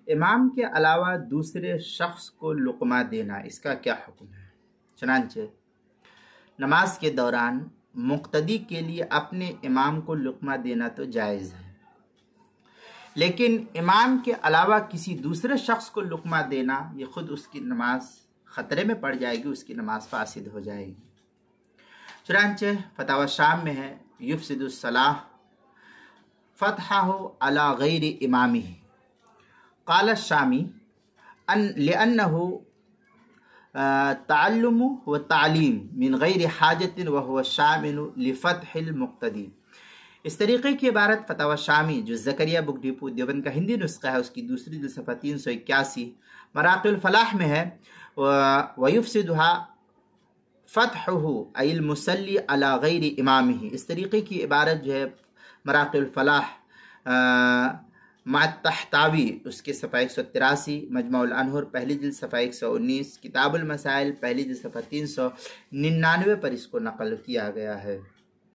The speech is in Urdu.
امام کے علاوہ دوسرے شخص کو لقمہ دینا اس کا کیا حکم ہے؟ چنانچہ نماز کے دوران مقتدی کے لیے اپنے امام کو لقمہ دینا تو جائز ہے، لیکن امام کے علاوہ کسی دوسرے شخص کو لقمہ دینا یہ خود اس کی نماز خطرے میں پڑ جائے گی، اس کی نماز فاسد ہو جائے گی۔ چنانچہ فتاوی شام میں ہے یفسد الصلاح فتحہ علی غیر امامہ، قال الشامی لأنه تعلم و تعلیم من غیر حاجت وهو شامل لفتح المقتدی۔ اس طریقے کی عبارت فتاوی شامی جو زکریا بک ڈپو دیوبند کا ہندی نسخہ ہے، اس کی دوسری جلد صفحہ 381 مراقی الفلاح میں ہے وَيُفْسِدُهَا فَتْحُهُ أي المصلی علی غیر امامہ۔ اس طریقے کی عبارت جو ہے مراقی الفلاح مع التحتاوی اس کے صفحہ 183، مجمع الانہر پہلی جلد صفحہ 119، کتاب المسائل پہلی جلد صفحہ 399 پر اس کو نقل کیا گیا ہے۔